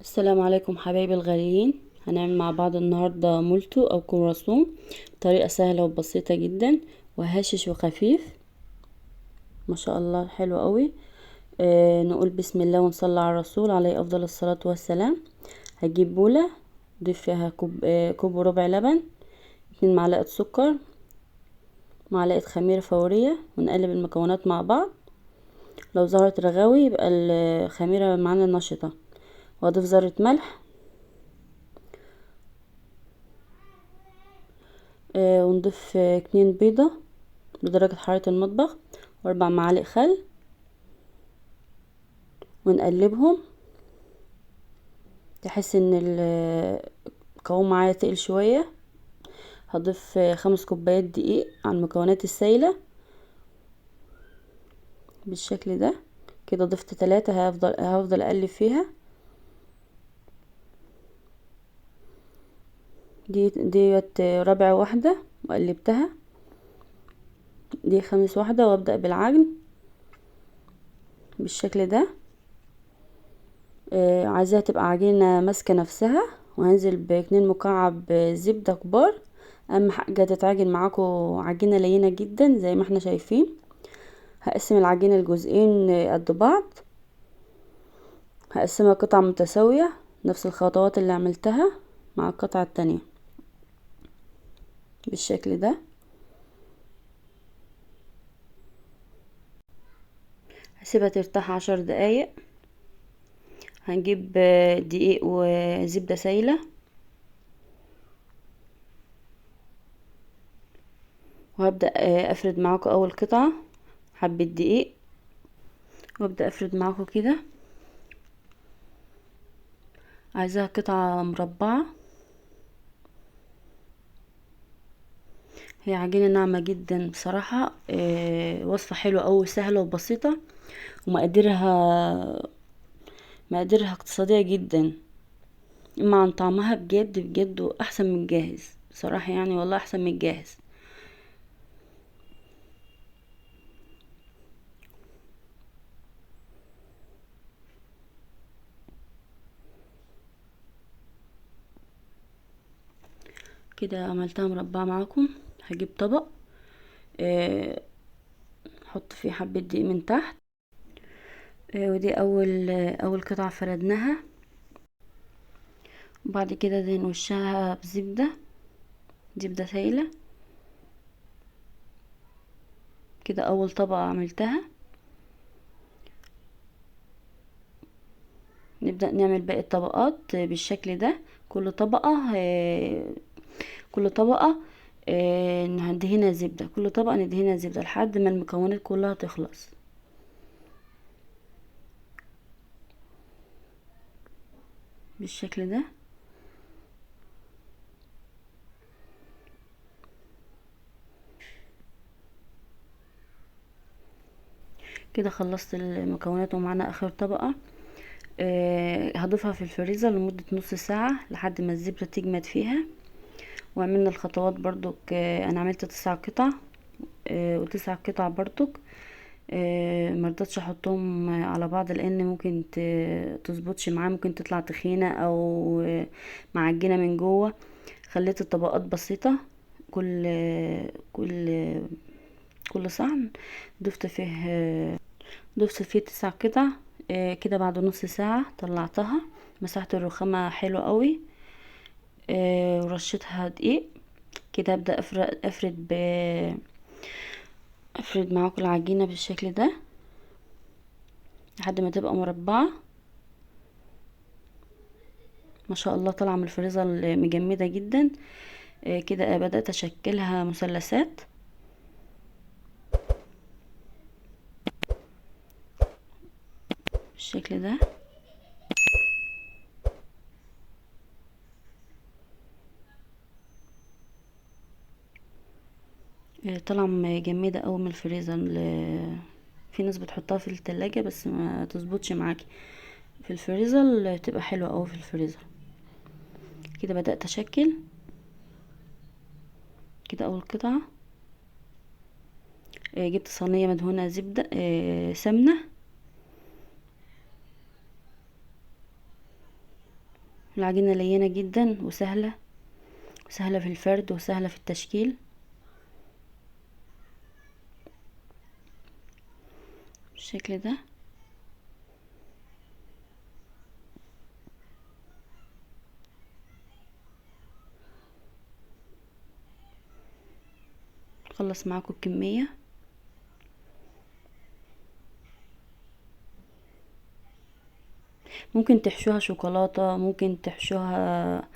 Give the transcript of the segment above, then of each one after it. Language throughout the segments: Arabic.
السلام عليكم حبايبي الغاليين. هنعمل مع بعض النهاردة مولتو او كرواسون بطريقة سهلة وبسيطة جدا وهشش وخفيف ما شاء الله، حلو قوي. نقول بسم الله ونصلي على الرسول عليه افضل الصلاة والسلام. هجيب بولة ضيف فيها كوب وربع لبن، 2 معلقة سكر، معلقة خميرة فورية، ونقلب المكونات مع بعض. لو ظهرت رغاوي يبقى الخميرة معانا نشطة. واضيف ذرة ملح، ونضيف 2 بيضة بدرجة حرارة المطبخ، و4 معالق خل، ونقلبهم. تحس ان القوام معايا تقل شوية. هضيف 5 كوبايات دقيق على المكونات السائلة بالشكل ده. كده ضفت 3، هفضل اقلب فيها. ديت رابع واحدة وقلبتها، دي 5 واحدة، وابدأ بالعجن بالشكل ده. عايزاها تبقى عجينة ماسكة نفسها، وهنزل ب2 مكعب زبدة كبار. اهم حاجة تتعجن معاكم عجينة لينة جدا زي ما احنا شايفين. هقسم العجينة لجزئين قد بعض، هقسمها قطع متساوية، نفس الخطوات اللي عملتها مع القطعة التانية بالشكل ده. هسيبها ترتاح 10 دقايق. هنجيب دقيق وزبدة سايلة، وهبدأ افرد معاكم اول قطعة حبة دقيق، وابدأ افرد معاكم كده. عايزاها قطعة مربعة. هي عجينة ناعمة جدا بصراحة. وصفة حلوة أوي، سهلة وبسيطة، ومقاديرها اقتصادية جدا. اما عن طعمها بجد بجد احسن من الجاهز بصراحة، يعني والله احسن من الجاهز. كده عملتها مربعة معاكم. هجيب طبق، احط فيه حبة دقيق من تحت. ودي اول قطعة فردناها. وبعد كده دهن وشها زبدة سايلة. كده اول طبقة عملتها. نبدأ نعمل باقي الطبقات بالشكل ده. كل طبقة كل طبقة ندهنها زبدة، كل طبقة ندهنها زبدة لحد ما المكونات كلها تخلص بالشكل ده. كده خلصت المكونات ومعانا اخر طبقة. هضيفها في الفريزر لمدة نص ساعة لحد ما الزبدة تجمد فيها. وعملنا الخطوات برضو. انا عملت 9 قطع، و9 قطع برضو. مرضتش احطهم على بعض لان ممكن تظبطش معاه، ممكن تطلع تخينة او معجنة من جوه. خليت الطبقات بسيطة. كل كل كل صحن ضفت فيه 9 قطع. كده بعد نص ساعة طلعتها. مسحت الرخامة حلو قوي. ورشتها دقيق. كده ابدأ افرد معاكم العجينة بالشكل ده لحد ما تبقى مربعة. ما شاء الله طالعة من الفريزر مجمدة جدا. كده بدأت اشكلها مثلثات بالشكل ده. طالعة مجمدة اوي من الفريزر. في ناس بتحطها في التلاجة بس ما تظبطش معاكي. في الفريزر تبقى حلوة اوي في الفريزر. كده بدأت اشكل. كده اول قطعة. جبت صينية مدهونة زبدة سمنة. العجينة لينة جدا وسهلة، سهلة في الفرد وسهلة في التشكيل بالشكل ده. خلص معاكم الكمية. ممكن تحشوها شوكولاتة، ممكن تحشوها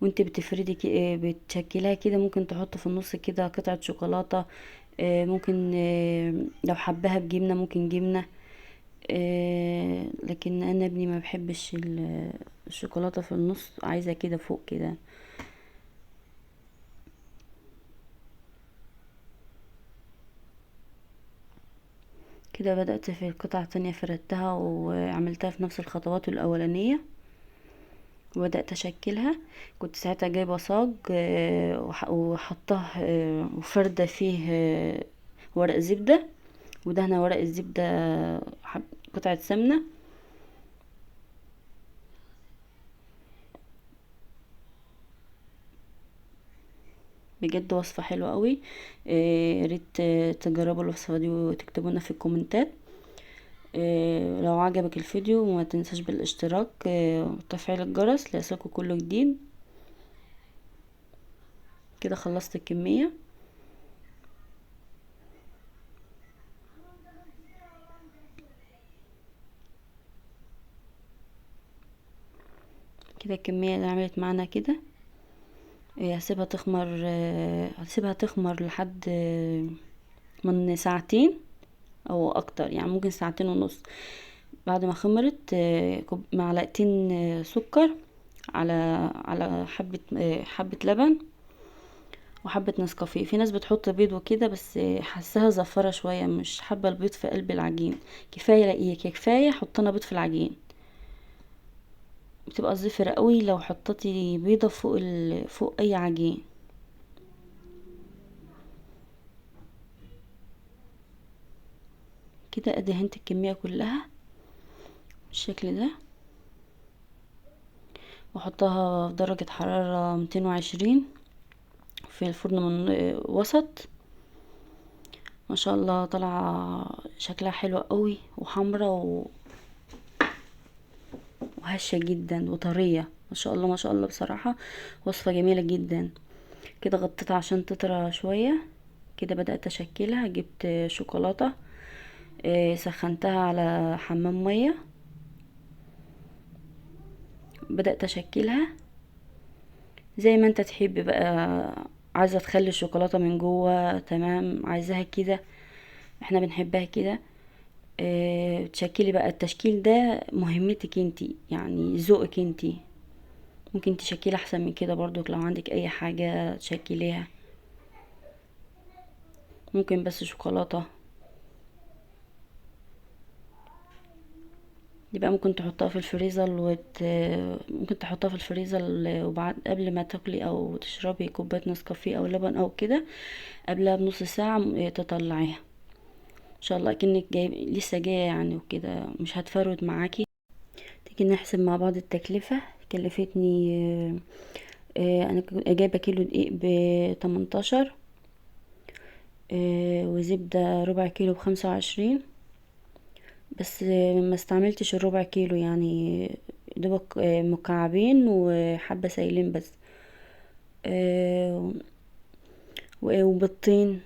وانت بتفردي بتشكلها كده، ممكن تحط في النص كده قطعة شوكولاتة. ممكن لو حباها بجبنة ممكن جبنة. لكن انا ابني ما بحبش الشوكولاتة في النص، عايزة كده فوق كده. كده بدأت في القطعة التانية، فردتها وعملتها في نفس الخطوات الأولانية وبدأت أشكلها. كنت ساعتها جايبة صاج وحطاه وفردة فيه ورق زبدة، ودهنة ورق الزبدة قطعة سمنة. بجد وصفة حلوة قوي. يا ريت تجربوا الوصفة دي وتكتبوا لنا في الكومنتات. لو عجبك الفيديو وما تنساش بالاشتراك وتفعيل الجرس ليصلكوا كل جديد. كده خلصت الكمية. كده الكمية اللي عملت معانا كده. هسيبها تخمر لحد من ساعتين او اكتر، يعني ممكن ساعتين ونص. بعد ما خمرت معلقتين سكر على حبة لبن وحبة نسكافيه. في ناس بتحط بيض وكده، بس حاساها زفرة شوية، مش حابة البيض في قلب العجين. كفاية حطنا بيض في العجين، بتبقى زفرة قوي لو حطيتي بيضة فوق اي عجين. كده ادهنت الكمية كلها بالشكل ده، واحطها في درجة حرارة 220 في الفرن من وسط. ما شاء الله طالعه شكلها حلو قوي وحمرة وهشة جدا وطرية. ما شاء الله ما شاء الله، بصراحة وصفة جميلة جدا. كده غطيتها عشان تطرى شوية. كده بدأت اشكلها. جبت شوكولاتة سخنتها على حمام مية، بدأت اشكلها زي ما انت تحب بقى. عايزة تخلي الشوكولاتة من جوه تمام، عايزاها كده، احنا بنحبها كده. تشكلي بقى التشكيل ده مهمتك انتي، يعني ذوقك انتي. ممكن تشكلي احسن من كده برضو لو عندك اي حاجة تشكليها. ممكن بس شوكولاتة يبقى ممكن تحطها في الفريزر ممكن تحطها في الفريزر وبعد قبل ما تاكلي او تشربي كوبايه نسكافيه او لبن او كده، قبلها بنص ساعه تطلعيها ان شاء الله كأنك لسه جايه يعني، وكده مش هتفرد معاكي. تيجي نحسب مع بعض التكلفه. كلفتني انا جايبه كيلو دقيق ب18، وزبده ربع كيلو ب25. بس ما استعملتش الربع كيلو، يعني دوبك مكعبين وحبة سايلين بس. وبيضتين،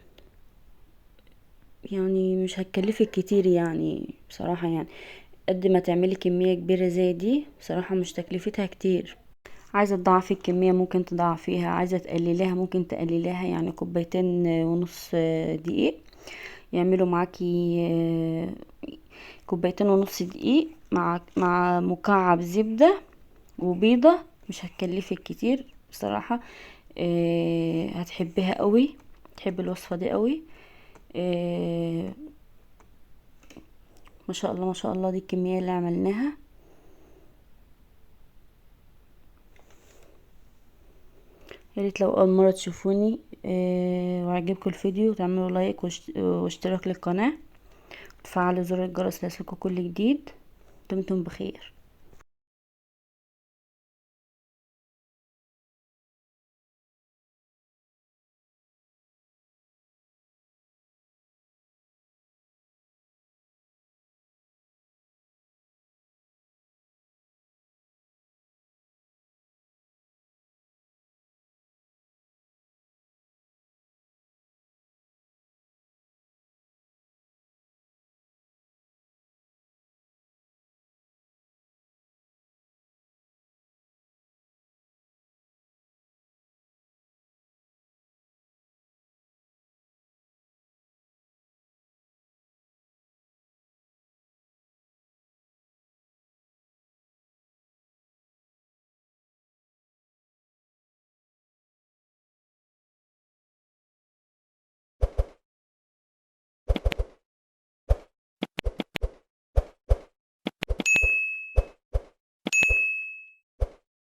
يعني مش هتكلفك كتير يعني بصراحة. يعني قد ما تعملي كمية كبيرة زي دي بصراحة مش تكلفتها كتير. عايزة تضاعفي الكمية ممكن تضاعفيها، عايزة تقلليها ممكن تقلليها. يعني كوبايتين ونص دقيق يعملوا معاكي كوبايتين ونص دقيق مع مكعب زبدة وبيضة. مش هتكلفك كتير بصراحة. هتحبيها قوي، تحب الوصفة دي قوي. ما شاء الله ما شاء الله، دي الكمية اللي عملناها. يا ريت لو اول مرة تشوفوني وعجبكم الفيديو تعملوا لايك واشتراك للقناة وتفعلوا زر الجرس ليصلكوا كل جديد. دمتم بخير.